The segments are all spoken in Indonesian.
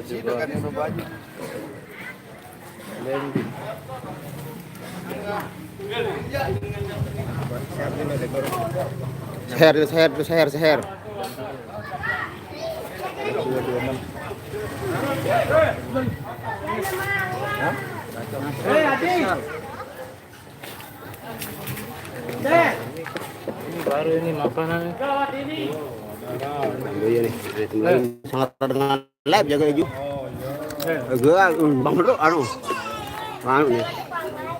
Sino kan yang berbaju? Landing. Seher. Ini baru ini makanan. Iya nih, sangat dengan live jaga Ju. Gua Bang Bro anu nih.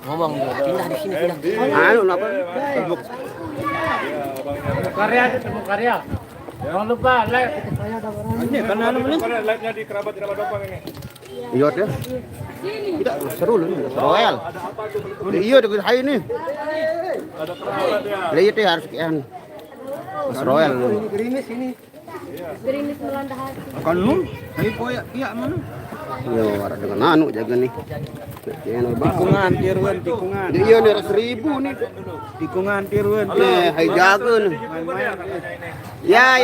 Ngomong pindah di sini pindah. Apa? Temu karya. Jangan lupa like. Ini karena like-nya di kerabat Dopang ini. Iya deh. Tidak seru loh, Royal. Iya deh hai ini. Ada kerabat ya. Lihat deh harus kian. Mas Royal. Gerimis ini. Gerimis melanda hati. Kan lu, hai poya iya mana? Yo, ada dengan anu jaga nih. Channel Tikungan tiruan tikungan. Iya nih 1.000 nih. Tikungan tiruan. Hai jaga nih. Ya.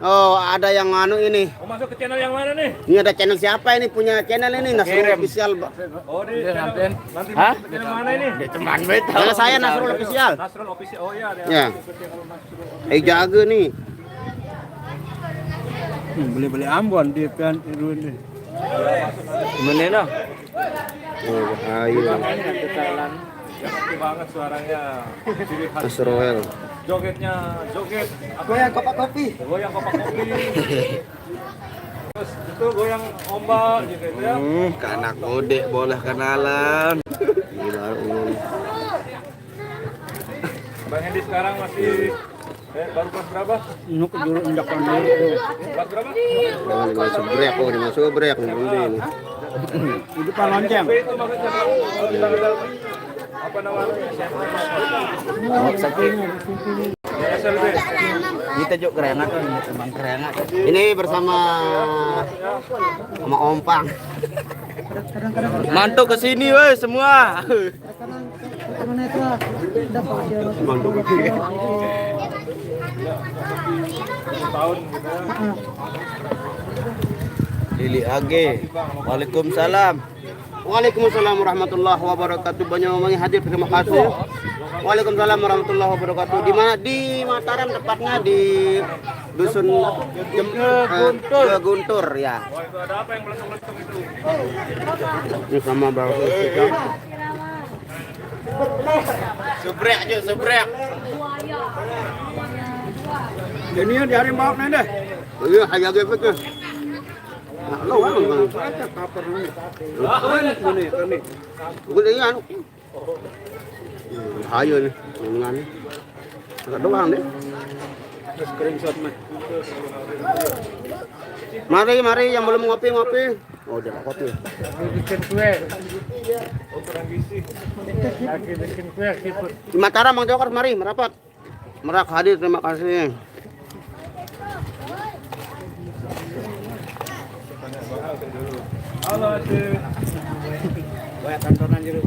Oh, ada yang anu ini. Masuk ke channel yang mana nih? Ini ada channel siapa ini punya channel ini Nasrul Official. Oh, di nanti hah? Channel mana ini? Teman beta. Channel saya Nasrul Official. Nasrul Official. Oh iya, ada. Ya. Jaga nih. Beli-beli Ambon di pian tiruan nih. Gimana nah? Oh, ayo. Enak banget suaranya. Ciri khas Mas Royal. jogetnya, joget Goyang kopi kopi. goyang kopak kopi. Terus itu goyang ombak gitu ya. Ke anak mode boleh kenalan. Gila ini. Bang Hendi sekarang masih baru kelas berapa? Nuk dulu indak pandai. Kelas berapa? Jangan masuk brek, oh masuk brek ini. Itu pan lonceng. Itu maksudnya apa namanya? SLB. Kita juk kerengat teman kerengat. Ini bersama sama Ompang. Mantu ke sini weh semua. Tahun gitu ya. Lili Age. Waalaikumsalam. Waalaikumsalam warahmatullahi wabarakatuh. Banyuwangi hadir, terima kasih. Waalaikumsalam warahmatullahi wabarakatuh. Di mana? Di Mataram, tepatnya di dusun Guntur ya. Wah, itu ada apa yang meletung-letung itu? Ini sama baru kita. Subrek aja subrek. Ini yang diharim bawa deh. Iya, haja gitu tuh. Nah, lo kan Kaper ini. ini. Gede anu. Hayo nih, dengan. Agak doang deh. Screenshot mah. Mari yang belum ngopi. Oh, udah kopi. Bikin kue. Oh, kurang gizi. Lagi bikin kue siput. Di Mataram, Bang Jokar, mari merapat. Merak hadir, terima kasih. Halo, Cik. Banyak tontonan jeruk.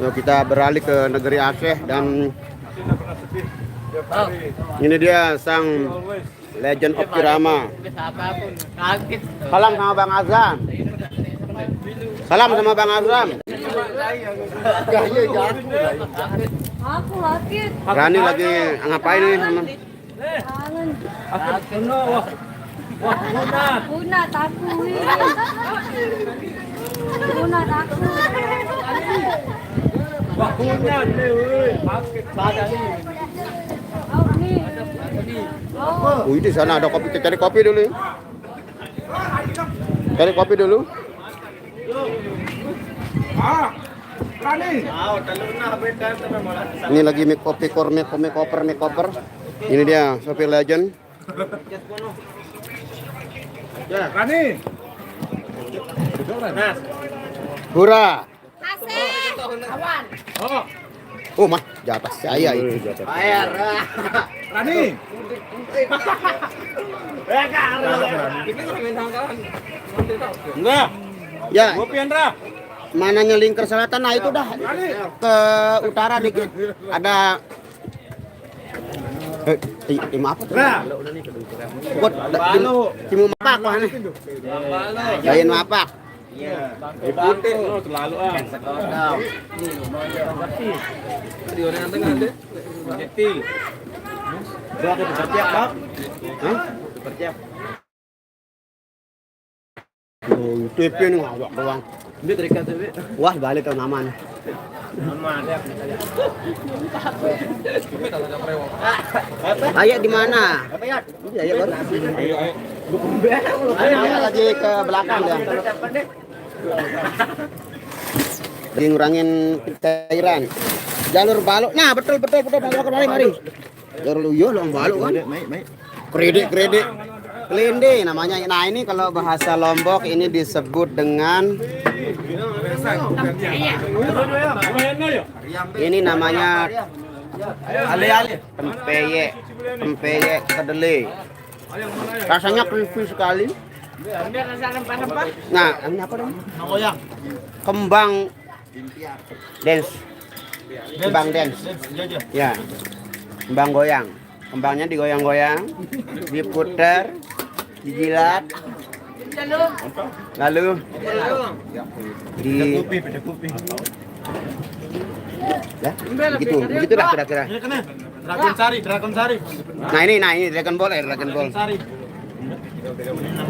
Yuk kita beralih ke negeri Aceh dan Tidak pernah sedih. Tiap hari. ini dia sang Always. Legend of Kirama. Apapun kaget. Salam sama Bang Azam. Salam sama Bang Azam. Aku sakit. Rani lagi ngapain nih teman? Kangen. Wah, Puna takut. Puna takut. bakunya nih, woi. Sakit badan ini. Oh nih. Oh. Di sana ada kopi, cari kopi dulu. Cari kopi dulu. Ini lagi make kopi koper. Ini dia sopir legend. Ya, Rani. Hura. Asik. Awan. Oh mah jatah saya itu. Bayar. Rani. Enggak. Ya, Kopi Andra. mananya lingkar selatan, nah itu dah ke utara dikit. Ada Maaf tuh. Nah, Buat cimu mapak wah nih. Lain mapak. putih lo terlalu ah. Di orang tengah deh. Jeti. Gua ke bersiap, Pak. Hah? Bersiap. Oh, TV nih ngawak doang. Ini terikat tuh. Wah, balik ke namanya. Ayah di mana? Ayah baru. Ayah lagi ke belakang ya. Lagi ngurangin cairan. Jalur balok. Nah, betul mari. Jalur yo lo balok kan. Kredit. Kelinde namanya. Nah, ini kalau bahasa Lombok ini disebut dengan ini namanya tempeye kedelai. Rasanya crispy sekali. Nah, ini apa dong? Kembang dance. Ya. Kembang goyang. Kembangnya digoyang-goyang, diputer, dijilat. Lalu di begitu dah kira-kira. Dragon Sari. Nah ini Dragon Ball.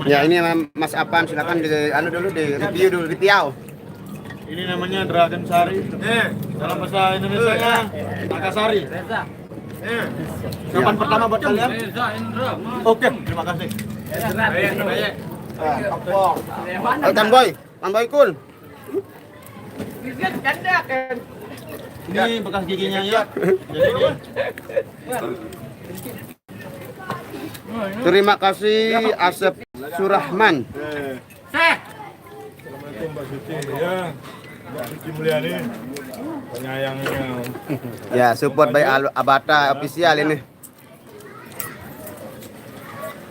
Ya ini Mas Apan silakan di review dulu di Tiau. Ini namanya Dragon Sari. Dalam bahasa Indonesianya Akasari. Kapan pertama buat kalian? Oke, terima kasih. Tanboy cool. Ini bekas giginya ya. Terima kasih Asep Surahman. Assalamualaikum Mbak Suci ya. Mbak Suci Mulyani penyayangnya. Ya, support by Abata official ini.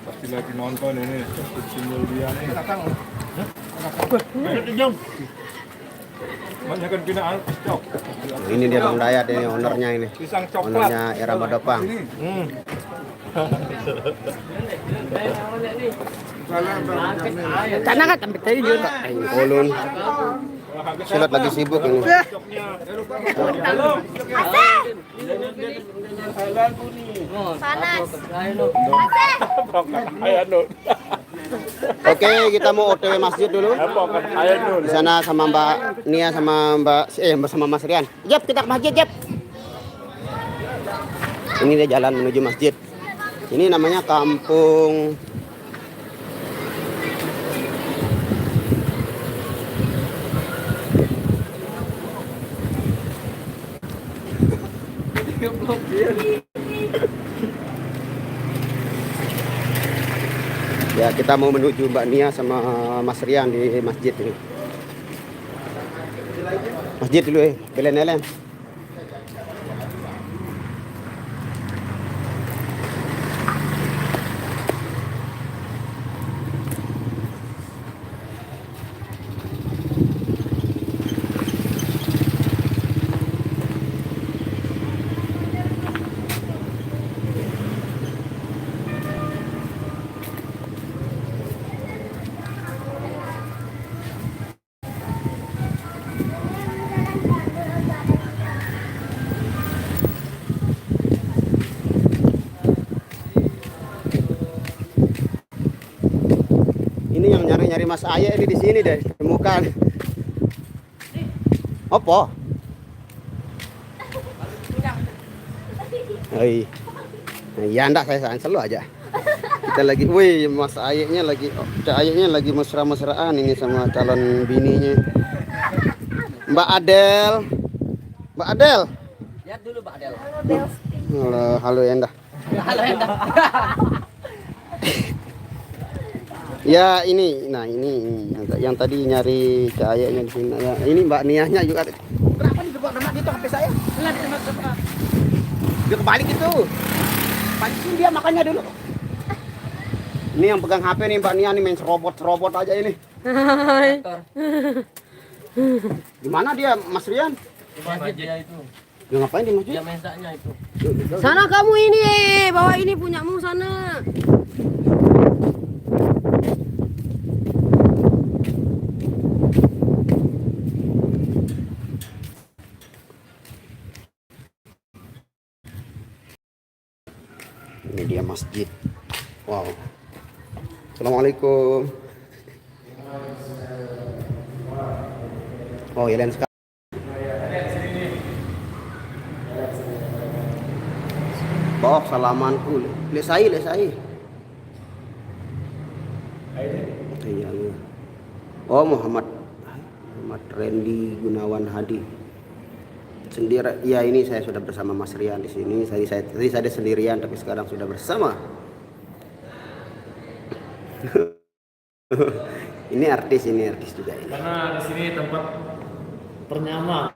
Pasti lagi nonton ini Suci Mulyani. Banyak kan kena cok. Ini dia Bang Dayat ini ownernya ini. Pisang coklat. Ownernya Era Madopang. Karena kan tempat tadi juga. Ulun. Silat lagi sibuk ini. Panas. Oke, kita mau OTW masjid dulu. Di sana sama Mbak Nia sama sama Mas Rian. Jep, kita ke masjid, Jep. Ini dia jalan menuju masjid. Ini namanya kampung ya, kita mau menuju Mbak Nia sama Mas Rian di masjid ini. Masjid dulu Belen. Ini yang nyari Mas Ayah ini di sini deh, temukan. Apa? Oi. Ya ndak saya selalu aja. Kita lagi, wih Mas Ayahnya lagi, Ayahnya lagi mesra-mesraan ini sama calon bininya. Mbak Adel. Lihat dulu Mbak Adel. Halo Endah. Halo Endah. Ya ini, nah ini yang tadi nyari cahayanya di sini. Ya, ini Mbak Niahnya juga. Kenapa dibawa nama gitu HP saya? Dia kebalik itu. Pancing dia makannya dulu. Ini yang pegang HP nih Mbak Nia nih, main serobot aja ini. Di mana dia Mas Rian? Masjid dia itu. Ya ngapain di masjid? Dia mintanya itu. Sana kamu ini, bawa ini punyamu sana. Ini dia masjid. Wow. Assalamualaikum. Oh, ya sekali. Oh, salamanku. Lesai. Iya. Oh, Muhammad Randy Gunawan Hadi. Sendiri, ya ini saya sudah bersama Mas Rian di sini. Tadi saya sendirian, tapi sekarang sudah bersama. Ini artis juga ini. Karena di sini tempat ternyaman.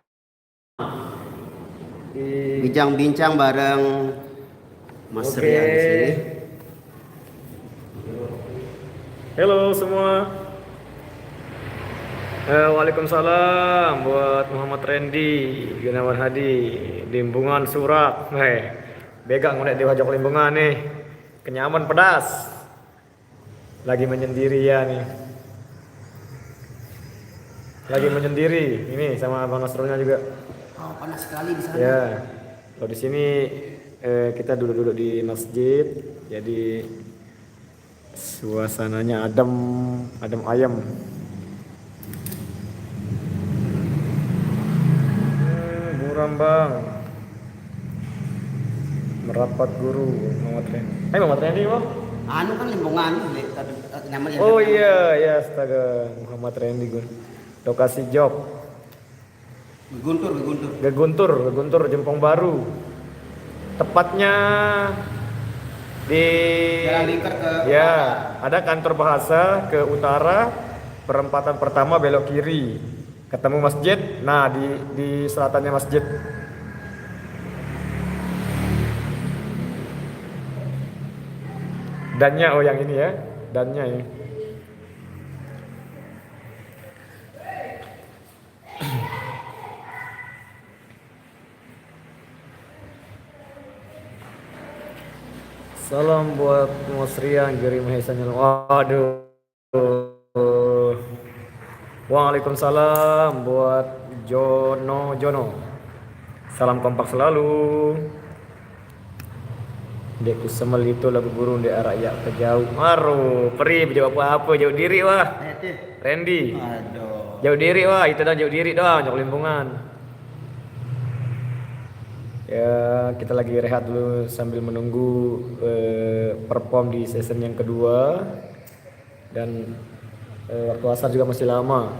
Bincang-bincang bareng Mas Rian di sini. Halo semua. Waalaikumsalam buat Muhammad Randy Gunawan Hadi Limbungan Surak. Begang udah diwajak Limbungan nih. Kenyaman pedas. Lagi menyendiri ya nih. Lagi menyendiri. Ini sama Bang Nasrulnya juga. Oh, panas sekali di sana. Ya. Kalau di sini kita duduk-duduk di masjid. Jadi suasananya adem ayem. Rambang merapat guru Muhammad Randy. Muhammad Randy kok? Anu kan Limbungan namanya. Oh iya, astaga, Muhammad Randy Gun. Lokasi job. Geguntur Jempong Baru. Tepatnya di Jalan Lingkar ke ya, ada kantor bahasa ke utara, perempatan pertama belok kiri. Ketemu masjid, nah di selatannya masjid. Dannya, oh yang ini ya, dannya ya. Salam buat Mas Rian, Giri Mahesanya. Waduh. Waalaikumsalam buat Jono. Salam kompak selalu. Dekku semel itu lagu burung di arah ya ke jauh. Maru, peri jawab apa? Jauh diri wah. Randy. Aduh. Jauh diri wah, itu dah jauh diri dah, jauh Limbungan. Ya, kita lagi rehat dulu sambil menunggu perform di season yang kedua. Dan waktu asar juga masih lama,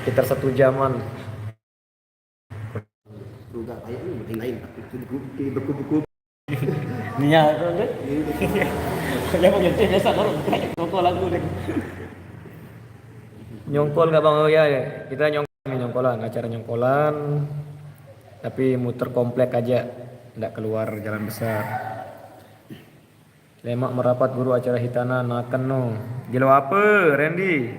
sekitar 1 jaman. Enggak kayak ini lain. Buku. Nia tu deh. Ya mau jadi biasa kalau nyongkol lagu deh. Nyongkol enggak Bang? Oh ya, kita nyongkolan, acara nyongkolan. Tapi muter komplek aja, enggak keluar jalan besar. Lemak merapat guru acara hitana naken no. Gilo apa, Randy?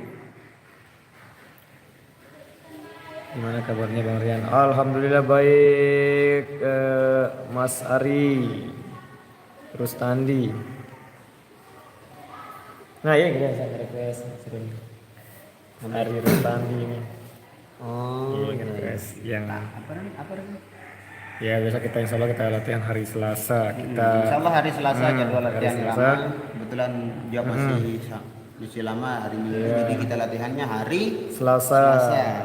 Gimana kabarnya Bang Rian? Alhamdulillah baik, Mas Ari, terus Tandi. Nah ya gini saya request sering. Ari Rustandi ini. Oh, Iya request yang apa? ya biasa kita insya Allah kita latihan hari Selasa. Insya Allah hari Selasa jadwal hari latihan Selasa. lama. Kebetulan dia masih lama hari Minggu, jadi kita latihannya hari Selasa.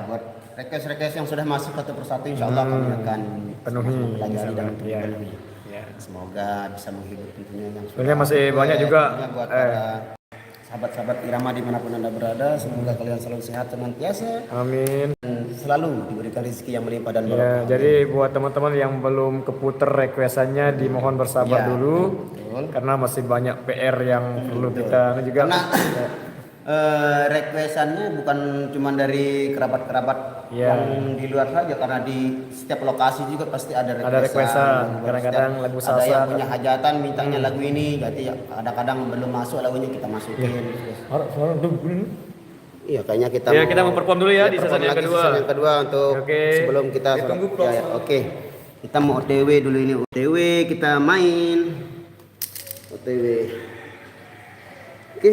Buat request yang sudah masuk satu persatu insya Allah kami akan penuhi pelajari dan ya. penuhi. Ya. Semoga bisa menghibur tentunya yang Sebenarnya masih banyak juga buat para sahabat-sahabat irama dimanapun anda berada. Semoga kalian selalu sehat senantiasa amin. dan selalu diberikan rezeki yang melimpah dan Ya, barokah. jadi buat teman-teman yang belum keputer requestannya dimohon bersabar Ya, dulu betul. karena masih banyak PR yang perlu kita ini juga. Karena requestannya bukan cuma dari kerabat-kerabat Ya. yang di luar saja, karena di setiap lokasi juga pasti ada requestan. Kadang-kadang lagu ada yang salsa. punya hajatan mintanya lagu ini, jadi kadang-kadang belum masuk lagunya kita masukin. Iya, kayaknya kita Ya, kita memperform dulu ya di season yang lagi kedua. season yang kedua untuk Oke. sebelum kita Ditunggu ya, ya, oke. Kita mau OTW dulu ini. OTW kita main. OTW. Oke.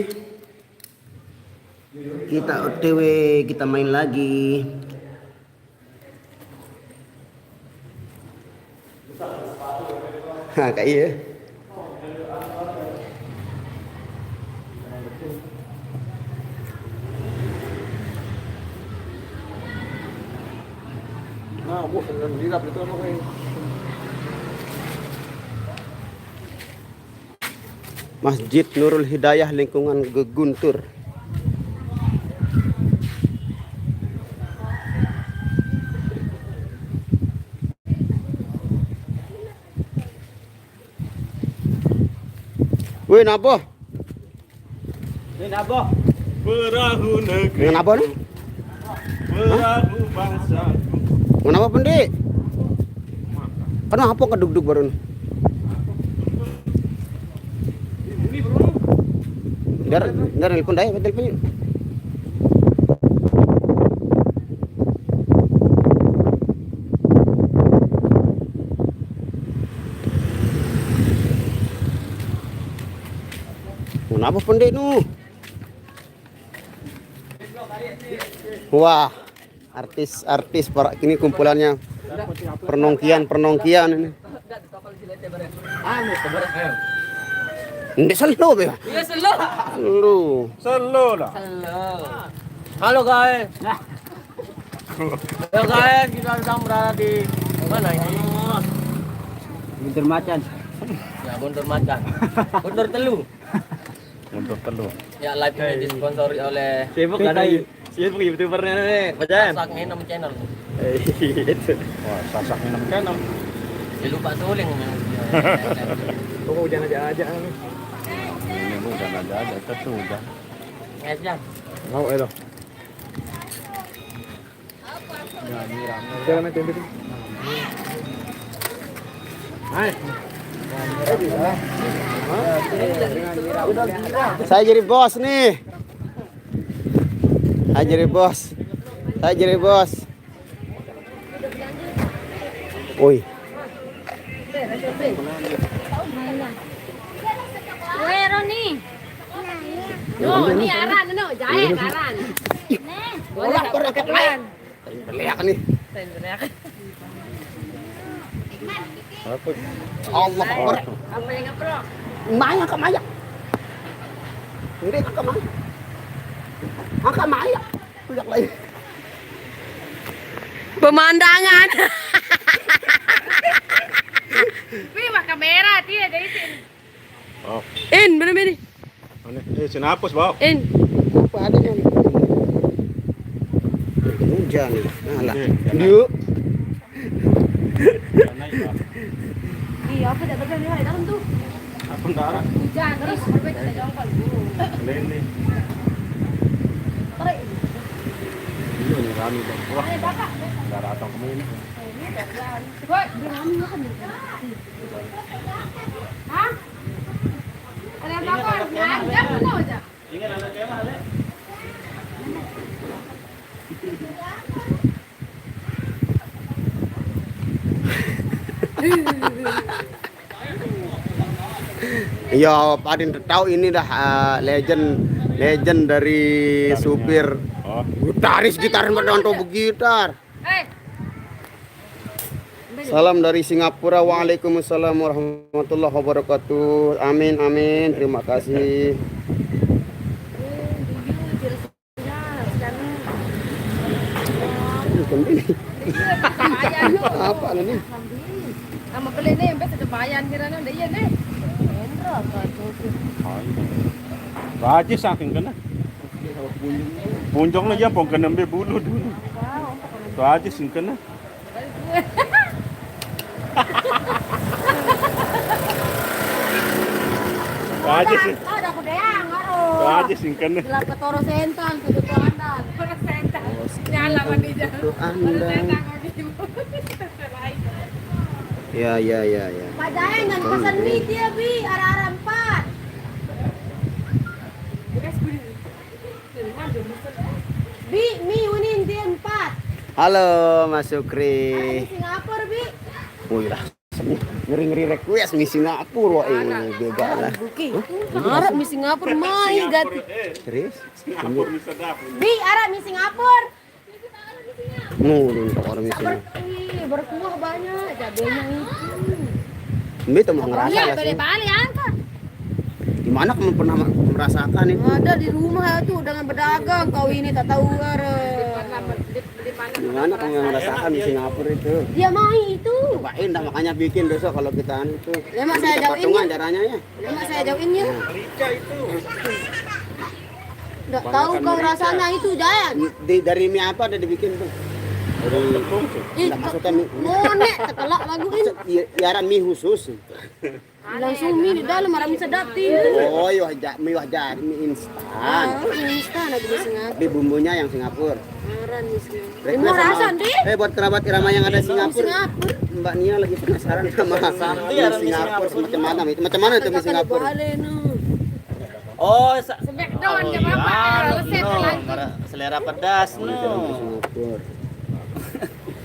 Kita OTW, kita main lagi. Hah, kayak iya. Nah, bu, dirap itu apa kayak? Masjid Nurul Hidayah lingkungan Guntur. Wih, napa? Ini apa? Perahu negeri, Dengan apa nih? perahu bangsa. Kenapa pendik? Kenapa keduk-duk baru? Dar telepon dah, telepon. Kenapa pendik nu? Wah, artis-artis para kini kumpulannya pernongkian ini. Ndek selo be. Iya selo. Selo. Selo lah. Halo guys. Halo guys, kita sedang berada di mana ini? Buntur macan. Ya, Guntur Macan. Guntur Telu. Untuk telur. Ya, live ini disponsori oleh Sibuk ada sibuk YouTubernya nih, Pajan. Sasak Ngenom Channel. Wah, sasak minum channel. Ya, lupa suling. Oh, hujan aja. Ini udah ada, itu udah. Ngejan. Mau elo. Jangan tempe. Saya jadi bos nih. Saya jadi bos. Woi. Weh Roni. No, ini aran, no, jahe aran. Orang berkelan. Beliak nih. Allah Akbar. Apa yang ngepro? Maya ke Maya. Ini ke Maya. Ke Maya. Lihat lagi. Pemandangan. Wih, mah kamera dia dari sini. Oh, In, bener-bener. ini sinapos, Bang. In. Apa adanya nih? Hujan. Nah, yuk. Iya, apa dah betul ni dalam tu. Apa darah? Hujan terus berbeda kita jongkol. Lele. Tarik. Ini rami, Bang. Wah, Ayo bapak. enggak datang ke sini. Boy, berani makan. Hah? Ada apa? Ada apa aja? Ingat ada kemah, Le. Ya, Padin tahu ini dah legend dari supir. Oh, Gitaris berdanto gitar. Salam dari Singapura. Waalaikumsalam warahmatullahi wabarakatuh. Amin amin. Terima kasih. Apa ini? Nama beli ni yang biasa bayan kira ni dia ni. Endro Rajis saking kena. Punjong na pong kena be bulu dulu. Rajis sing kena. Rajis. Ada aku deang aro. Rajis sing kena. Gelap ke Toro Sentan, ke Toro Andal. Toro Sentan. Nyala mandi jalan. Toro Sentan kau di. Ya. Pak Jaya jangan pesan mie dia bi, arah-arah 4. Halo Mas Sukri. Singapura, Bi. Wih lah, ngeri-ngeri request mi Singapura bega lah. Buki. Arab mi Singapura mai gat. Serius? Bi, Arab mi Singapura. Nurun orang Singapura. Berkuah banyak cabenya itu. Ini tuh mau ngerasa Iya, lah sih. balik-balik angkat. Di mana kamu pernah merasakan itu? Ada di rumah tuh dengan berdagang kau ini tak tahu Di mana kamu merasakan di Singapura itu? dia mai itu. Cobain dah makanya bikin besok kalau kita itu. Lemak saya Kita jauhin patungan ya. caranya ya. Lemak saya jauhinnya. Enggak tahu kau rasanya itu, Jayan. Dari mie apa ada dibikin tuh? Enggak maksudnya mie. Monek tekelak laguin. Iaran mie khusus. Langsung mie di dalam marah mie sedap itu. Oh, mie wajar, mie instan. Instan ada di Singapura. Tapi bumbunya yang Singapura. Beneran di Singapura. Request Mau sama- rasa deh. buat kerabat irama yang ada di Singapura. Singapura. Mbak Nia lagi penasaran sama mie Singapura macam mana itu? Macam mana itu mie Singapura? Balik no. Oh, Sebek doang ya Bapak. Resep lagi. selera pedas no. Singapura.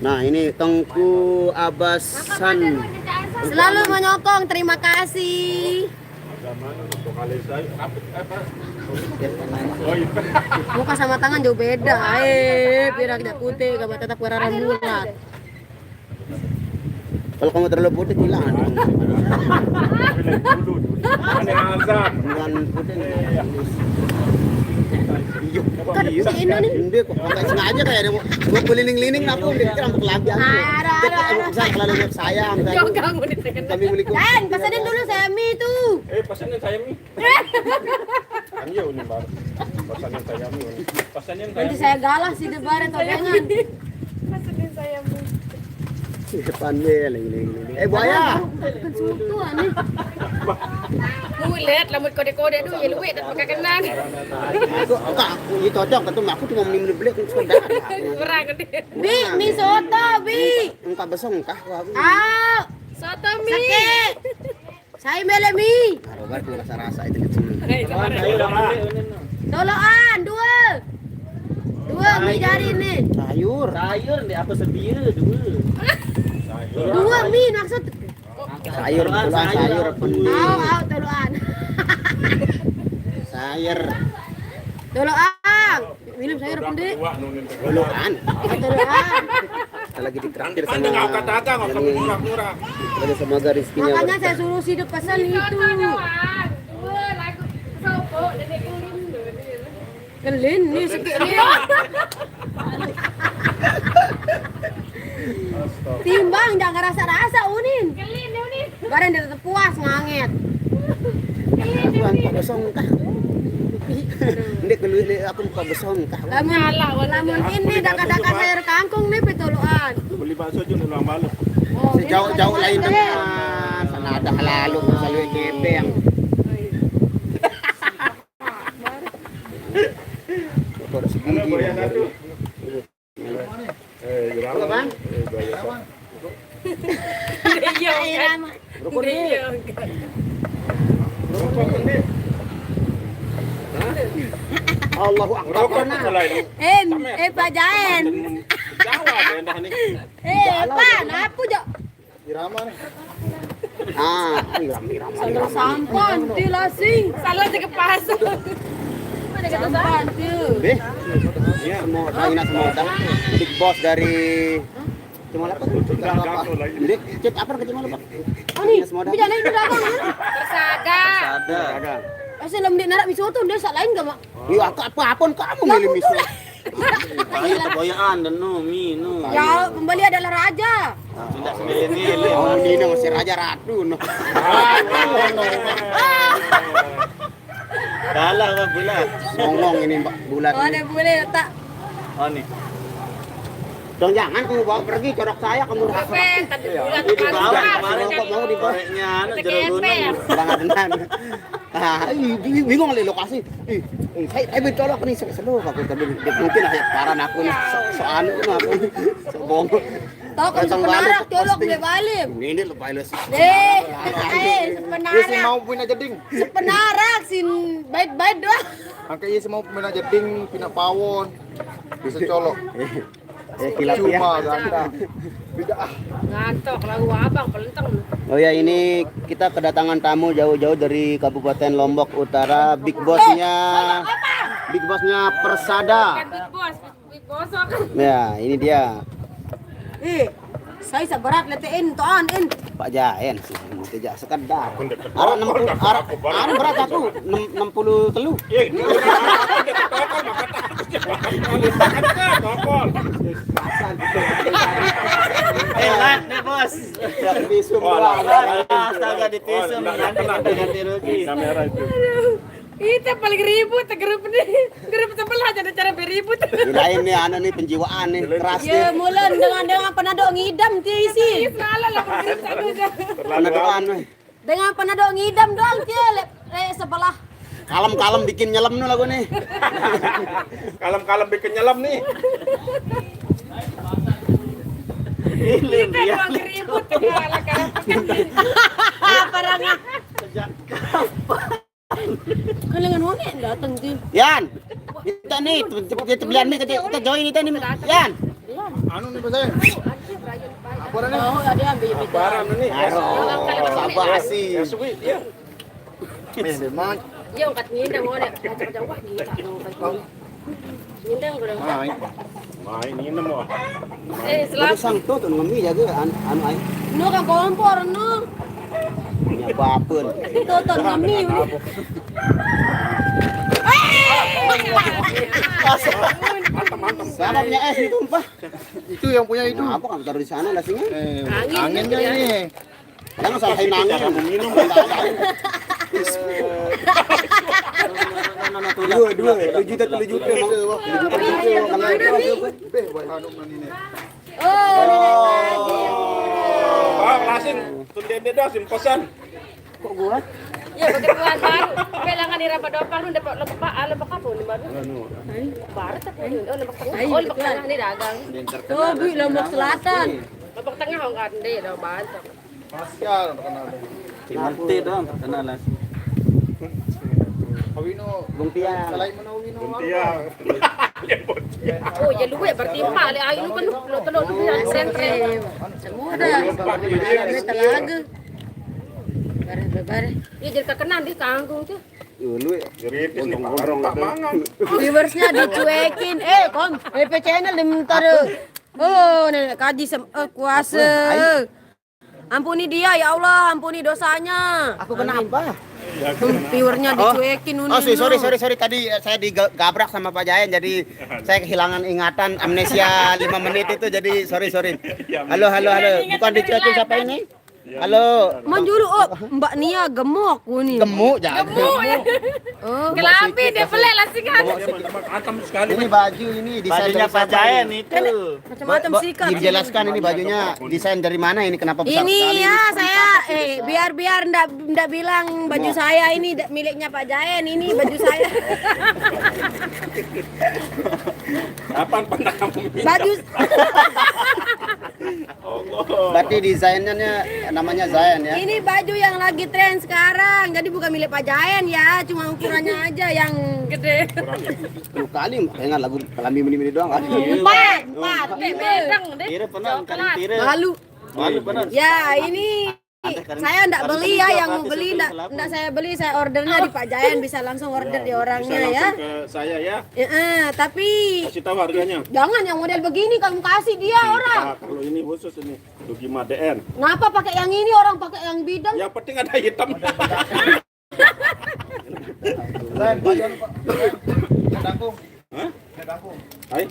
Nah, ini Tengku Abasan. Selalu menyokong, terima kasih. Muka sama tangan jauh beda. Biar tidak putih, gak tetap warna bulat. Kalau kamu terlalu putih hilang. Aneh azab. Bukan putih. Iya, Kan si Indo nih. Ini kok pakai sengaja kayak ada mau keliling-liling aku dikira untuk lagi aku. Saya kalau lihat sayang saya. Ganggu di tengah. Kami beli kok. Dan pesanin dulu saya mie itu. Pasanin saya mie. Kan ya ini baru. Pasanin saya mie. Pasanin saya Nanti saya galah si debar atau jangan. Depan liling. Buaya. Bukan sutuan nih. Lihat lamut kode-kode dulu ya luwe tak pakai kenang. Aku ini cocok ketum aku cuma beli sekedar. Kurang gede. Bi, mie soto, Bi. Engkau besong kah aku. Ah, soto mie. Saya mele mie. Baru tuh rasa-rasa itu kecil. Toloan dua. Dua mie dari ini. Sayur. Sayur di apa sedia dua. Dua mie maksud. Sayur betulan sayur penuh. Au toloan. Sayur. Toloan. Minum sayur pendek. Beluan. Toloan. Kita lagi ditraktir Kan sama nggak kata-kata nggak usah murah-murah. lagi semoga rezekinya Makanya berkah. saya suruh sidup pesan itu. Kelin nih sekalian. Timbang jangan rasa-rasa unin. Kelin unin. Barang dia tetap puas nganget. Aku muka besong kah? Ini keluar aku muka besong kah? Lamun ini daka-daka sayur kangkung nih pituluan. Beli bakso aja ulang malam. Oh, Jauh-jauh lain dengan sana ada halalu selalu kepe yang Kok segini ya? Halo Bang. Iya, Rukun nih. Allahu Akbar. Rokok mulai. Pak Jaen. Jawa benda nih. Pak, napu jo. Irama. Sampan, tilasing. Salah di kepasang. Mana kata sampan tuh? Be. Semua China semua utang. Big boss dari Cuma apa? Ini cek apa ke cuma apa? Oh nih, bijana itu dagang. Saga. Ada. Asal lemdi narak miso tuh dia sak lain gak, Mak? Iya, apapun kamu milih miso. Ayo terboyaan dan no mi no. Ya, pembeli adalah raja. Tidak sendiri. Oh, ini masih raja ratu no. Kalah apa bulat? Songong ini Mbak bulat. Oh, ada boleh tak. Oh nih. Dong jangan kamu bawa pergi corok saya kamu udah Pen, tadi bulan Ini dibawa kemarin. kemarin kok mau dibawa. Koreknya anu jeruk gunung. Banget tenan. Bingung li lokasi. Saya colok nih seluruh aku tadi mungkin hanya paran aku nih soal itu aku. Sobong. Tahu kamu sepenarak colok dia balik. Ini lupa lu sih. Sepenarak. Mau punya jeding. Sepenarak sin bait-bait doang. Angkanya semua punya jeding, pina pawon. Bisa colok. Kilap ya. Ngantok lagu abang pelentang. Oh ya, ini kita kedatangan tamu jauh-jauh dari Kabupaten Lombok Utara. Big bossnya Persada. Big boss kan. Ya, ini dia Saya seberat letein toan Pak Jaen sih. Tidak sekedar. Arah 60 arah berat aku 60 telu. Elat nih bos. Ya visum Astaga dipisum ganti rugi. Kamera itu. Itu paling ribut grup sebelah jadi cara beribut. Kirain nih nih penjiwaan nih keras nih. Ya mulan dengan penado ngidam tiisi. Salah lah Penadoan nih. dengan penado ngidam doang dia sebelah. Kalem-kalem bikin nyelam nih lagu nih. Kalem-kalem bikin nyelam nih. Kita doang ribut kepala kan. Parangnya. Kalangan wong datang din. Yan. Kita nih kita belian nih kita join kita nih. Yan. Anu nih Bos. Oh, ada ambil itu. Barang nih. Sabasi. Ya suwi ya. Iya, angkat ngindang mo na. Kacang wah gila nang ngindang ko lang. Main ini mo. Baru sang tuh tuh ngemi jaga anu ai. No ka kompor no. Ya bapeun. Tuton ngemi. Sababnya es ditumpah. Itu yang punya itu. Apa kamu taruh di sana lasingnya? Anginnya ini. Jangan salahin angin. Minum. Dua, 2 juta. Ah, lasin. Tundende dah simpesan. Kok gua? Ya begitu baru. Kailangan diraba-dopang nun dapat lebak apa ni baru. Barat apa ni? Oh lebak tengah. Oh lebak tengah ni dagang. Oh bu Lombok Selatan. Lebak tengah ang kan di daw bantok. Pasyal terkenal. Nanti dong terkenal lah. Awino. Lumpia. Selain mana Awino? Lumpia. Oh ya luwe bertimpa ali ayo kan telok yang sentre. Semuda. Talaga. Bare. Ya jadi kekenaan di kangkung tuh. Lu Geritis nih orang tak mangan. Viewersnya dicuekin. Kom, PP channel dimintar. Oh, nenek kaji kuasa. Ampuni dia ya Allah, ampuni dosanya. aku kenapa? Viewernya dicuekin uni. Oh, sorry tadi saya digabrak sama Pak Jayan jadi saya kehilangan ingatan amnesia 5 menit itu jadi sorry. Halo. Bukan dicuekin siapa ini? Halo. Manjuru Mbak Nia gemuk uni. Gemuk jangan. Oh, kelambi dia pelek lah sih kan. Atam sekali. Ini baju ini desain Bajunya dari Pak siapa Jayan ini? itu. Macam-macam sikat. Dijelaskan ini bajunya desain dari mana ini kenapa besar Ini sekali? ya saya biar ndak bilang baju saya ini miliknya Pak Jayan, ini baju saya. Kapan pernah kamu minta? Baju Berarti desainnya namanya Zayan ya. ini baju yang lagi tren sekarang. Jadi bukan milik Pak Jayan ya, cuma ukurannya aja yang gede. Lu kali ingat lagu kelambi mini doang kan. Empat. Bedang deh. Tire pernah kali tire. Malu. Malu pernah. Ya ini saya ndak beli ya, yang mau beli ndak saya beli, saya ordernya di Pak Jayan, bisa langsung order di orangnya ya. Ke saya ya. Tapi Kasih tahu harganya. jangan yang model begini kamu kasih dia orang. Nah, kalau ini khusus ini Dugima DN. Kenapa pakai yang ini, orang pakai yang bidang? Yang penting ada hitam.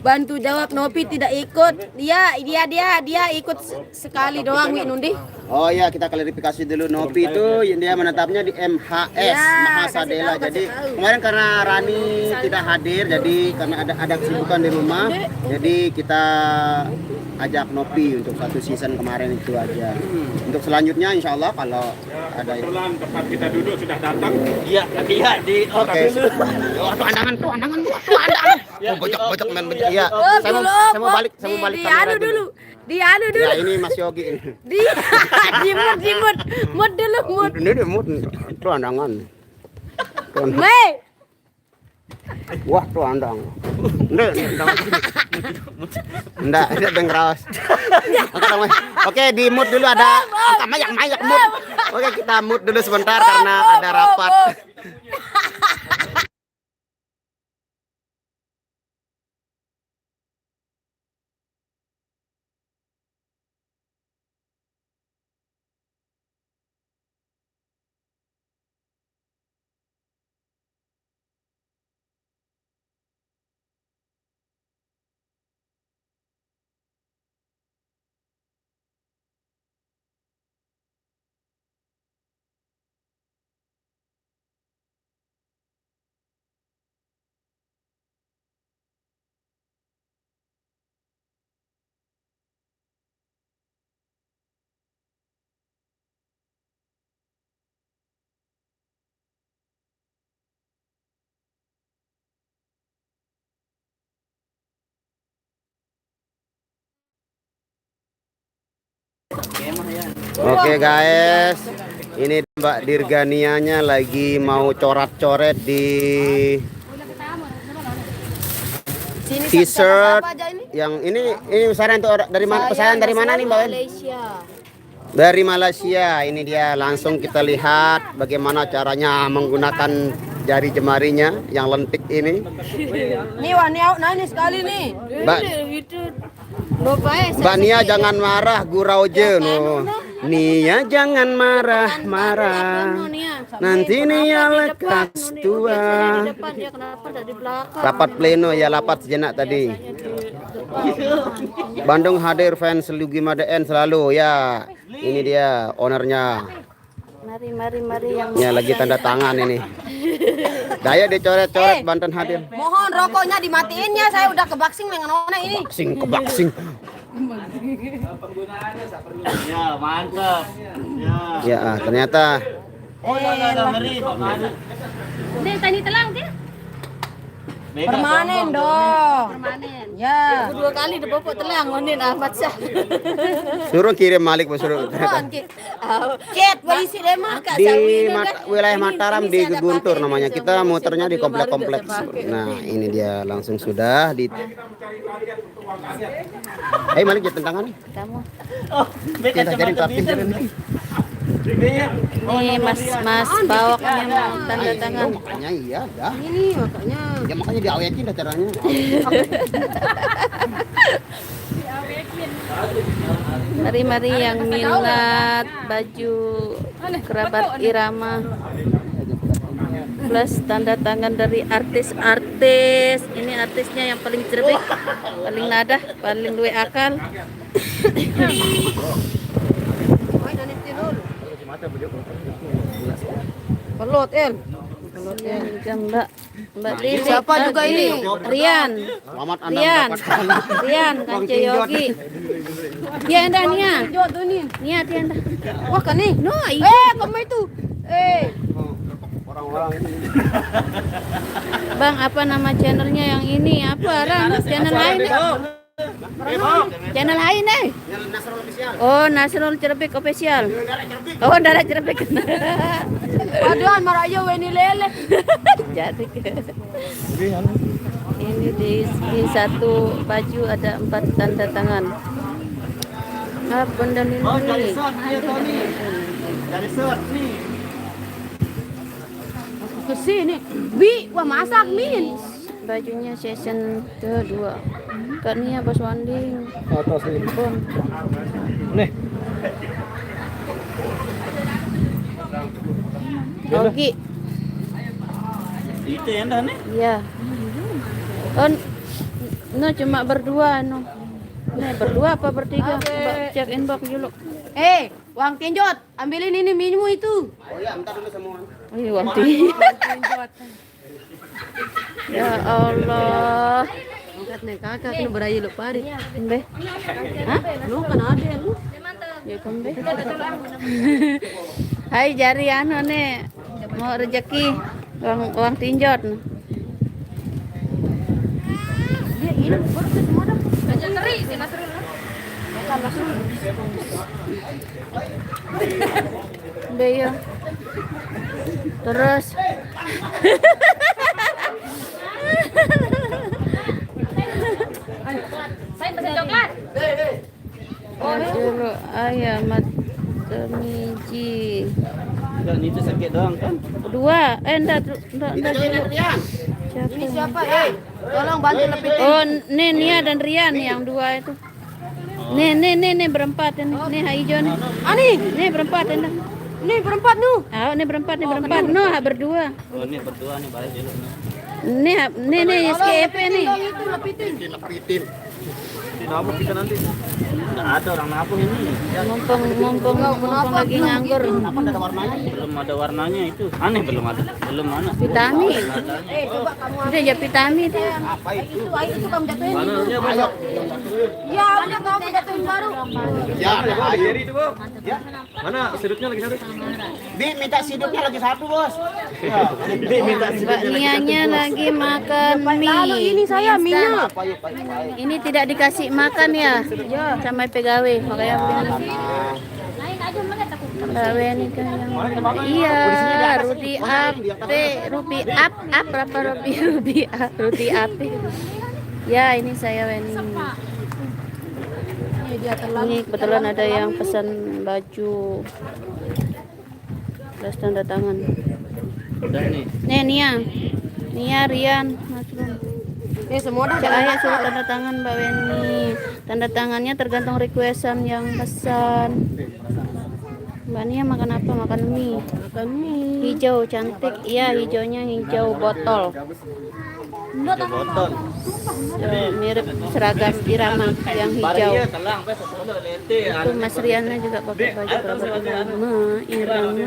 Bantu jawab, Nopi tidak ikut. Dia ikut sekali doang Wi Nundi. Oh ya, kita klarifikasi dulu. Nopi itu dia menetapnya di MHS Ya, Mahasadela. kasih Jadi tahu. kemarin karena Rani tidak hadir, jadi karena ada kesibukan di rumah, jadi kita ajak Nopi untuk satu season kemarin itu aja. Untuk selanjutnya insya Allah kalau ada yang Kebetulan tempat kita duduk sudah datang. Iya di oke. Oh, tuh andangan. Ya, Bocok main bocok. Iya. Saya mau balik Di anu dulu. Ya ini Mas Yogi. Jimut dulu, mut. Ini dia mut. Itu andangan. Mei. Wah tuh andang. Enggak dengraos. Oke, di mood dulu ada angka mayak mood. Oke, kita mood dulu sebentar karena ada rapat. Oke guys, ini Mbak Dirganianya lagi mau coret-coret di t-shirt yang ini pesanan tuh dari mana? Pesanan dari mana nih Mbak? Malaysia. Dari Malaysia. Ini dia, langsung kita lihat bagaimana caranya menggunakan jari jemarinya yang lentik ini. Nih wah, nih sekali nih. Mbak Nia jangan marah, gurau je no. Nia jangan marah. Nanti Nia lekas tua. Rapat pleno ya, rapat sejenak tadi. Bandung hadir fans Lugi Madaen selalu ya. Ini dia ownernya. Mari yang Ya lagi tanda tangan ini. Daya dicoret-coret Banten hadir. mohon rokoknya dimatiin ya, saya udah kebaksing dengan orang ini. Kebaksing. Ya, mantap. Ya. Ya ternyata Ini tani telang dia. Permanen dong. Permanen. Ya. Dua kali udah popok telang ngonin Ahmad Syah. suruh kirim Malik suruh. Ket berisi lemah Kak Di Sawi. wilayah Mataram di Guntur namanya. Kita muternya di komplek-komplek. Nah, ini dia langsung sudah di. Malik jadi tentangan nih. Kamu. Kita jadi rapin. Nih Mas bawaknya mau tanda tangan. Makanya iya dah. Ini makanya. Ya makanya diawetin dah caranya. Mari yang minat baju kerabat Irama plus tanda tangan dari artis-artis. Ini artisnya yang paling cerdik, paling nada, paling duwe akal. Pelot El. Mbak Dewi. Siapa juga ini? Rian. Selamat Anda Rian. mendapatkan Rian Kance Yogi. Dia anda Nia. Jod ini. Nia dia anda. Wah kan nih. No, Kamu itu. orang-orang ini. Bang, apa nama channelnya yang ini? Apa Ram? Channel lain Channel lain Oh, Nasrul Cerbek Official. Oh, Darah Cerbek. Aduh, maraya weni lele. Jadi ini di satu baju ada 4 tanda tangan. Benda ini. Dari short nih. Kesini. Bi, wah masak min. Bajunya season kedua. Kak Nia Bos Wanding. Atas ini. Nih. Ogi. Itu yang dah nih. Iya. Oh, no cuma berdua no. Nih berdua apa bertiga? Coba cek inbox dulu. Uang tinjot, ambilin ini minum itu. Oh ya, bentar dulu semua. Oh, iya, uang tinjot. Ya Allah. Angkat nih kakak kena beraya lu pari. Embe. Hah? Lu kan ada lu. Ya kembe. Hai jari anu nih. Mau rezeki uang tinjot. Dia ini baru semua dah. Aja teri si Nasrul. Beyo. Terus Ahmad Temiji. Enggak, itu sakit doang kan? Dua, enggak dulu. Rian. Siapa? Siapa? Tolong bantu lepitin. Oh, Nia dan Rian yang dua itu. Nih berempat ini. Nih hijau nih. Nih berempat ini. Nih berempat nu. Ah, ini berempat. Noh, berdua. Oh, ini berdua nih balik dulu nih. Nih SKP nih. Itu lepitin. Dinabuk kita nanti. Enggak ada orang nabung ini. Mumpung lagi nganggur. Belum ada warnanya itu. Aneh belum ada. Belum mana. Vitamin. Coba kamu Udah ya vitamin. itu air itu kamu jatuhin. Mana banyak. Ya, udah kamu jatuhin baru. Ya, air. Itu, Bos. Mana sirupnya lagi satu? Bi, minta sidupnya lagi satu, Bos. Mbak Nianya lagi makan mie. Ini saya minyak. Ini tidak dikasih makan ya, sama pegawai, makanya beli. Pegawai ini kan yang iya, Rudi Ape. Ya ini saya ini. Ini kebetulan ada yang pesan baju. Terus tanda tangan. Udah nih. Nia, Rian, Masrun. Semua Cak Ayah suruh tanda tangan Mbak Weni. Tanda tangannya tergantung requestan yang pesan. Mbak Nia makan apa? Makan mie. Hijau cantik. Iya, hijaunya hijau botol. Botol. Mirip seragam irama yang hijau. Telang, Itu Mas Riannya juga pakai baju irama.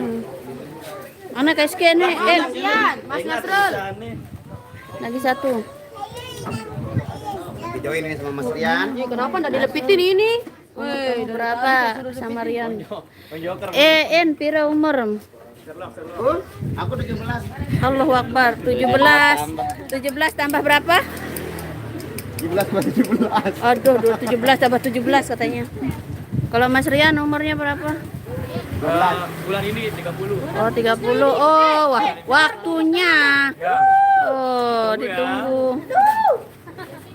Anak SK nih, Mas Nasrul. lagi satu. Videoin ini sama Mas Rian. Kenapa enggak dilepitin ini? Berapa sama Rian? Pira umur? Aku 17. Allahu Akbar, 17 tambah berapa? 17. Aduh, 17 tambah 17 katanya. Kalau Mas Rian umurnya berapa? Bulan ini 30. Oh, 30. Oh, waktunya. Oh, ditunggu.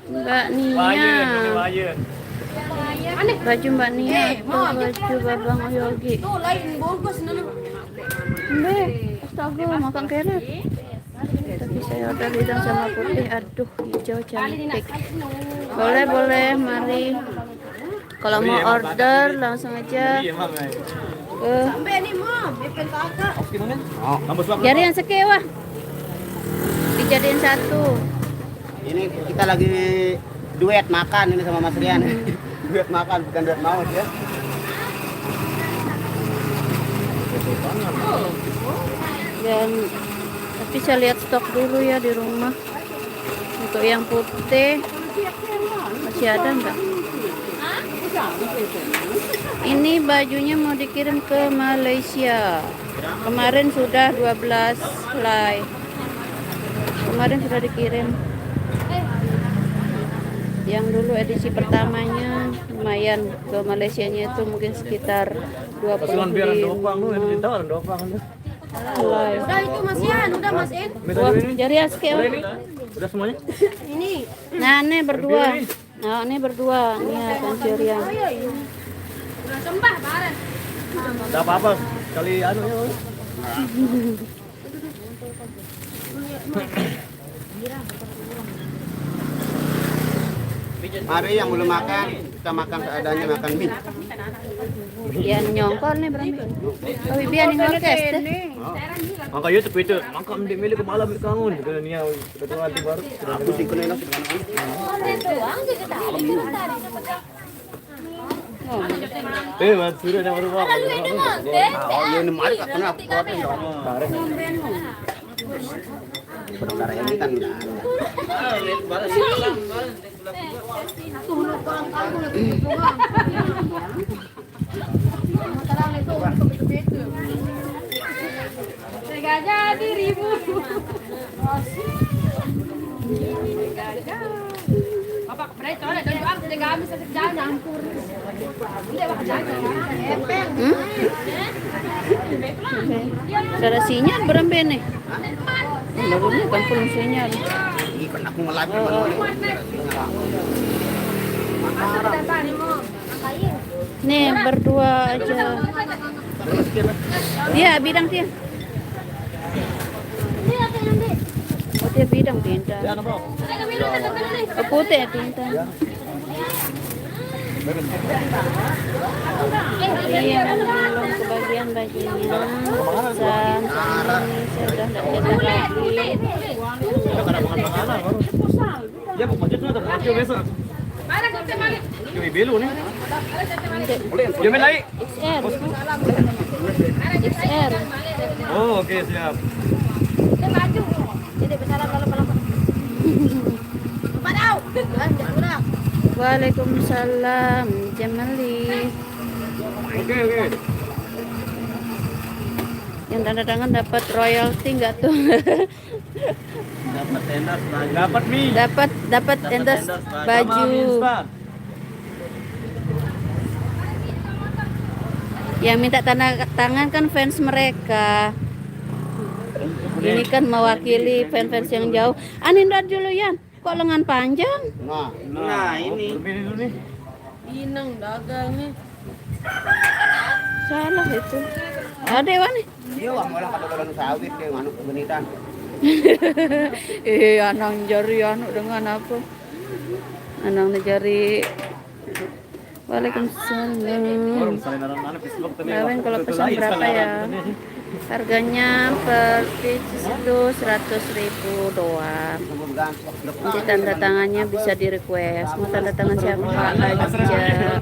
Mbak Nia. Baju Mbak Nia, baju Babang Yogi. Tuh lain bungkus dulu. Astaga, makan keret. Tapi saya udah bilang sama putih, aduh hijau cantik. Boleh, mari. Kalau mau order langsung aja. Sampai nih, Mom. Epel kakak. Jadian sekewa. Dijadiin satu. Ini kita lagi duet makan ini sama Mas Rian. Duet makan bukan duet maut ya. Dan tapi saya lihat stok dulu ya di rumah. Untuk yang putih masih ada enggak? Ini bajunya mau dikirim ke Malaysia. Kemarin sudah 12 fly. Kemarin sudah dikirim. Yang dulu edisi pertamanya lumayan, ke Malaysianya itu mungkin sekitar 25 fly. Udah itu Mas Yan, udah Mas En. Wah, jari aske. Udah semuanya? Ini. Nah, ini berdua. Nah, ini berdua. Ini akan Syria. Udah sembah bareng. Enggak apa-apa. Kali anu ya. Mari yang belum makan, kita makan seadanya, makan mie. Yan nyongkol nih berani. Oh, biar nih ngorkes deh. Mangka YouTube itu, mangka mendek milih ke malam di kangun. Kalau nia betul nanti baru. Aku sih kena nasi Mas sudah ada baru. Oh, ini mari tak kena aku kuat enggak. Perkara ini kan enggak ada. Enggak jadi ribu. Bapak berarti ada jual enggak bisa jalan nyampur. Ada sinyal berapa nih? Barunya kan full sinyal. Ini kan aku nge-live teman-teman. Nih berdua aja. Dia bidang dia. Oh dia bidang pintar. Oh, putih pintar. Iya, belum kebagian bajunya. San, ini saya udah tidak cetak lagi. Ya, budget na tayo besok. Yung ibelo ni. Yung may lahi. XR. XR. Oh, okay, siap. Waalaikumsalam, Jamali. Okay. Yang tanda tangan dapat royalty nggak tuh? Dapat endorse baju. Dapat mie. dapat endorse baju. Yang minta tanda tangan kan fans mereka. Ini kan mewakili fans-fans yang jauh. Anindra dulu Yan. Kok lengan panjang? Nah, ini. Inang dagangnya. Salah itu. Ada Wan. Iya, malah kata sawit deh, manuk kebenitan. Anang jari anu dengan apa? Anang jari. Waalaikumsalam. Lawan kalau pesan berapa ya? Harganya per piece itu 100.000 doang. Nanti tanda tangannya bisa di request. Mau tanda tangan siapa aja.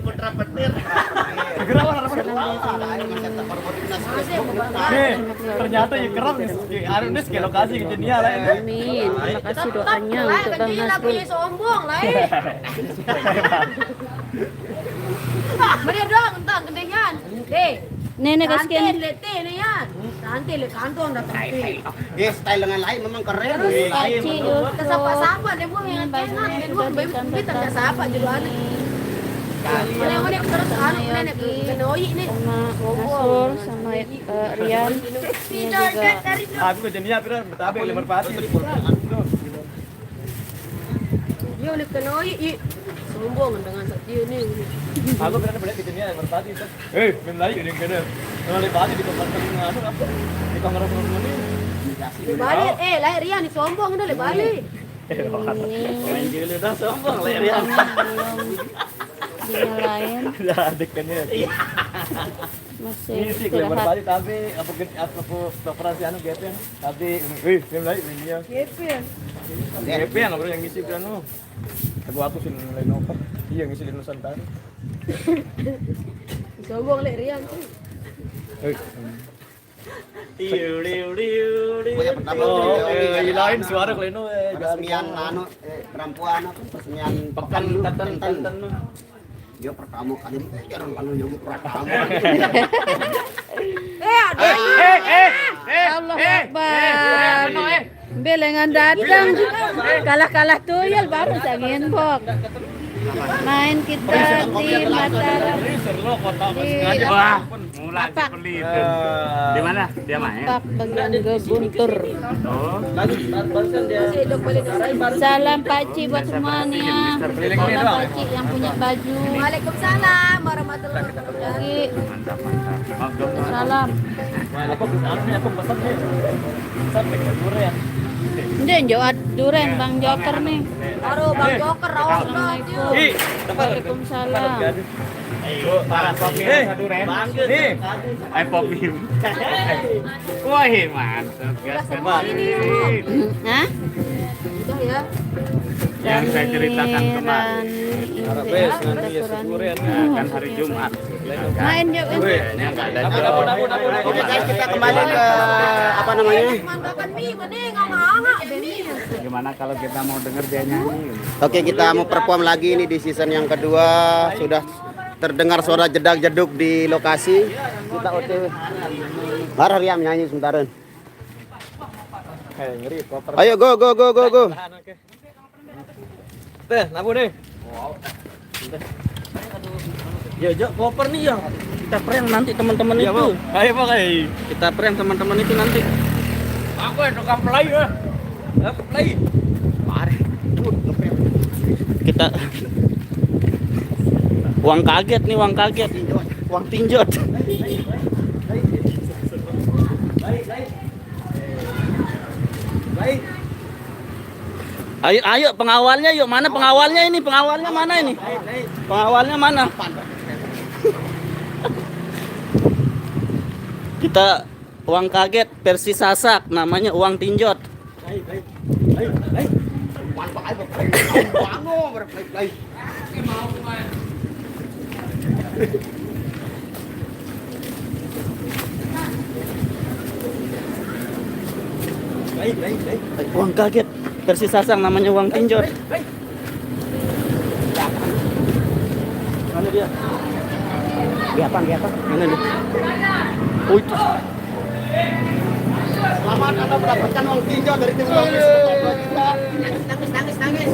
Ternyata yang kerap anu nih ke lokasi kejadian lah. Amin. Terima kasih doanya untuk Bang Nasrul. Sombong lah. Mari dong, entah gedean. Nenek kasihan. Lete nih yan. Santai le kantong datang. Dia style dengan lain memang keren. Paci Kasapa-sapa deh bu yang enak. Dia bu kita kasapa jualan. Mana terus anu nenek kenoi nih. Sama Nasrul sama Rian. Ini juga Aku kejadian pira bertabek lembar pati. Dia oleh kenoi. Sombong dengan dia nih. Aku pernah beli kejadian lembar pati. Mem lain yang kena. Lembar pati di tempat anu apa? Di kamar ini. Balik, lahir Rian nih sombong udah le balik. Main gila dah sombong lah ya. dinyalain. Ya, adekannya. Masih Ini sih lembar istirahat. pati tapi apa operasi anu GP. Tapi mem lain ini ya. GP yang bro yang ngisi kan lu. Aku sih lain oper. Iya ngisi di Nusantara. Sombong le Rian. Oh, lain suara kleno Peresmian anu perempuan apa peresmian Pekan tenten. Dia pertama kali jarang kalau yang pertama. Allah Akbar. Belengan datang. Kalah-kalah tuyul baru sangin bok. Main kita di Mataram. Wah, mulai Apa? seperti itu. Di mana dia main? Pak bagian Guntur. Oh, Salam Pak Ci buat semuanya. Salam Pak Ci yang punya baju. Waalaikumsalam warahmatullahi wabarakatuh. Lagi mantap. Mantap. salam. Apa pesannya apa pesannya? Sampai ke durian. Ini jawab duren Bang Joker nih. Aduh Bang Joker rawat Assalamualaikum. dapat. Waalaikumsalam. Ayo, para pemimpin satu ren. Nih. Ayo pemimpin. Wah, mantap. Gas ini. Hah? Udah ya. Yang saya ceritakan kemarin. Arabes nanti ya durian. Kan hari Jumat. Main yuk. Ini enggak ada. Oke guys, kita kembali ke apa namanya? Makan mie bening nganga-nganga bening. Gimana kalau kita mau denger dia nyanyi? Oke, kita mau perform lagi ini di season yang kedua. Sudah terdengar suara jedak-jeduk di lokasi. Kita OTW. Marah Riam nyanyi sementaran. Ngeri koper. Ayo go. Teh, nabu nih. Ya, Jok, koper nih ya. Kita prank nanti teman-teman Iya, itu. Bang. Ayo, Bang. Kita prank teman-teman itu nanti. Aku yang tukang play ya. Play. Mari. Kita Uang kaget nih, uang kaget. Uang tinjot. Ayo, ayo pengawalnya yuk. Mana pengawalnya ini? Pengawalnya mana ini? Pengawalnya mana? Kita uang kaget versi Sasak, namanya uang tinjot. Uang kaget versi Sasang, namanya uang tinjot. Mana dia? Giapang. Mana dia? Oh itu. Selamat Anda mendapatkan uang tinjau dari tim Bagus. Nangis.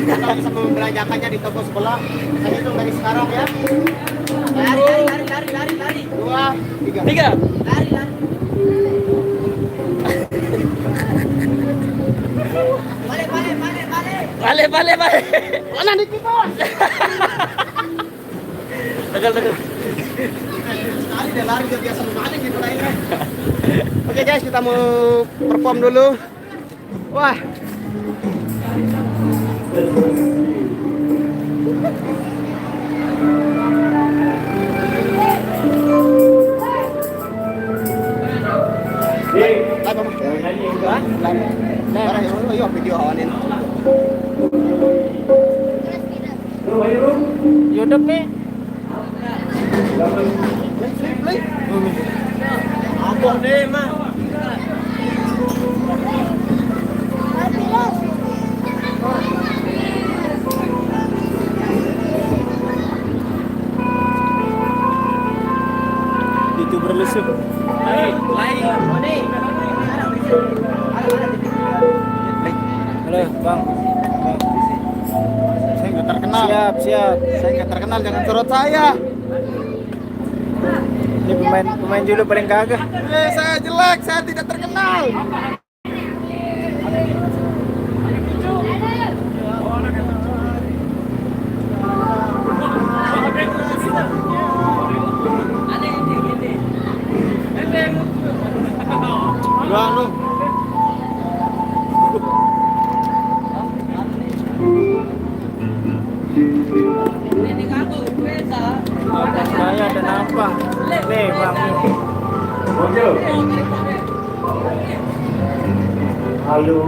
Kita bisa membelanjakannya di toko sebelah. Saya hitung dari sekarang ya. Lari. 2, 3. Lari. Balik. Mana dikit bos? Tegal. Sekali dia lari dia biasa maling gitu lah ini. Oke guys, kita mau perform dulu. Wah. Ayo video awanin. YouTube nih. Apa nih, Mas? Itu berlusuk. Halo, Bang. Saya nggak terkenal. Siap. Saya nggak terkenal, jangan sorot saya. Ini pemain dulu paling kagak. Saya jelek, saya tidak terkenal. Enggak lu. Saya ada apa? Nih, Bang. Halo.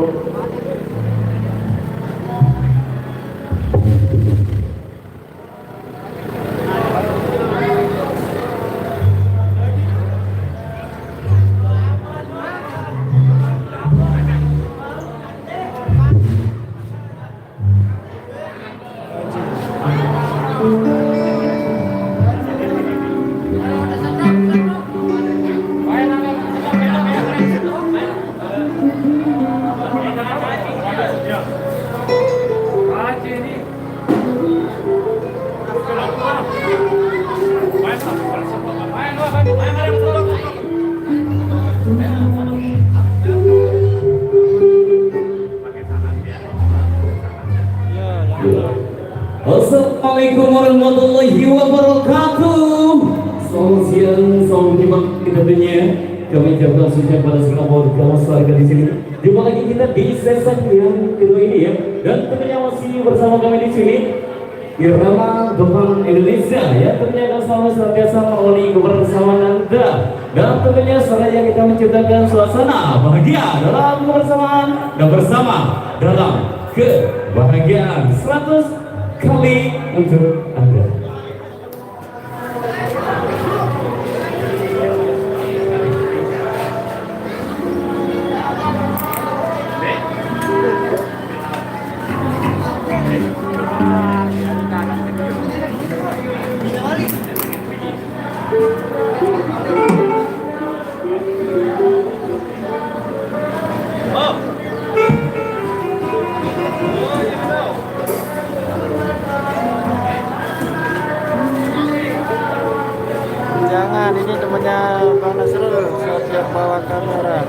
Assalamualaikum warahmatullahi wabarakatuh. Selamat siang, salam hebat kita dunia. Kami ucapkan sujud pada segala warga di sini. Jumpa lagi kita di sesi yang kedua ini ya. Dan tentunya masih bersama kami di sini Irama Depan Indonesia ya. Tentunya akan selalu senantiasa melalui kebersamaan Anda. Dan tentunya seraya kita menciptakan suasana bahagia dalam kebersamaan dan bersama dalam kebahagiaan 100 kali untuk Anda. Jangan, ini temannya Bang Nasrul, siap bawa kamera.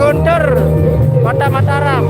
Guntur, Kota Mataram.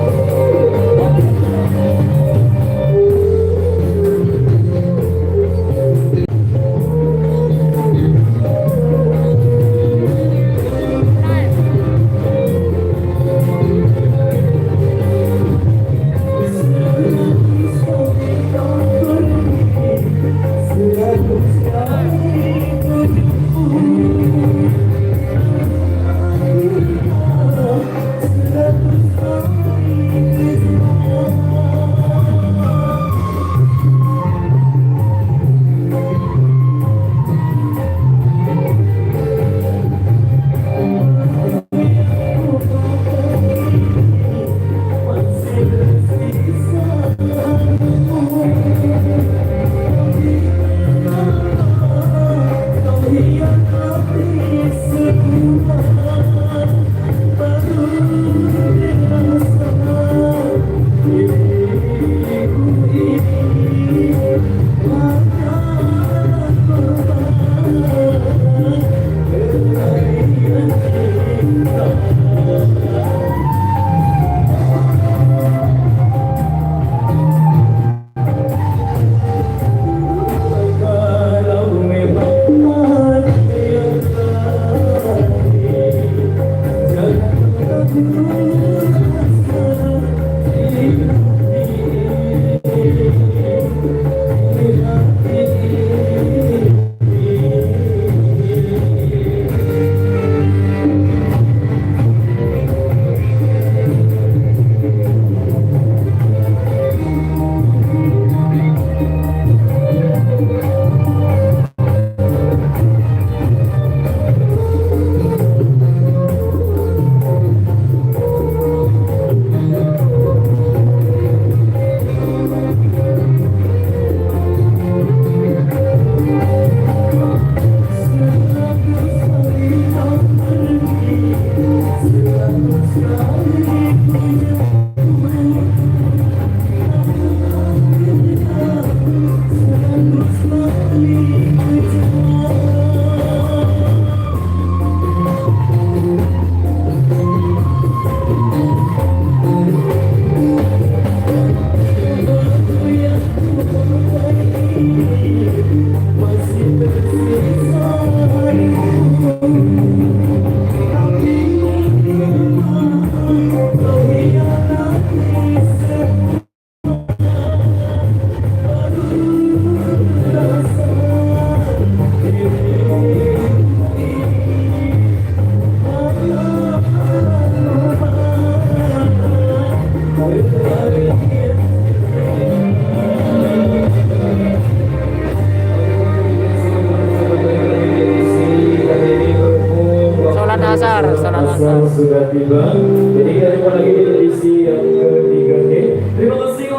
Sudah tiba, jadi kita jumpa lagi di edisi yang ketiga. Terima kasih.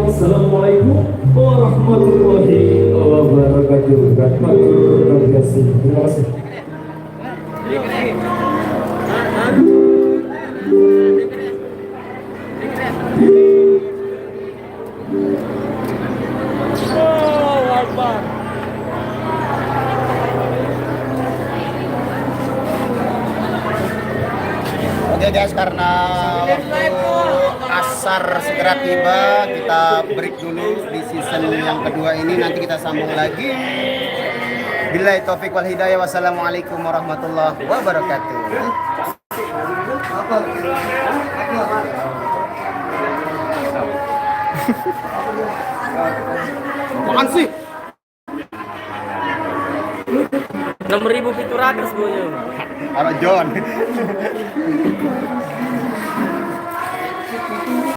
Wassalamualaikum warahmatullahi wabarakatuh. Terima kasih. Oke guys, karena waktu asar segera tiba, kita break dulu di season yang kedua ini. Nanti kita sambung lagi. Billahi taufik wal hidayah. Wassalamualaikum warahmatullahi wabarakatuh. Makan sih. 6.700 boyo. Arok John.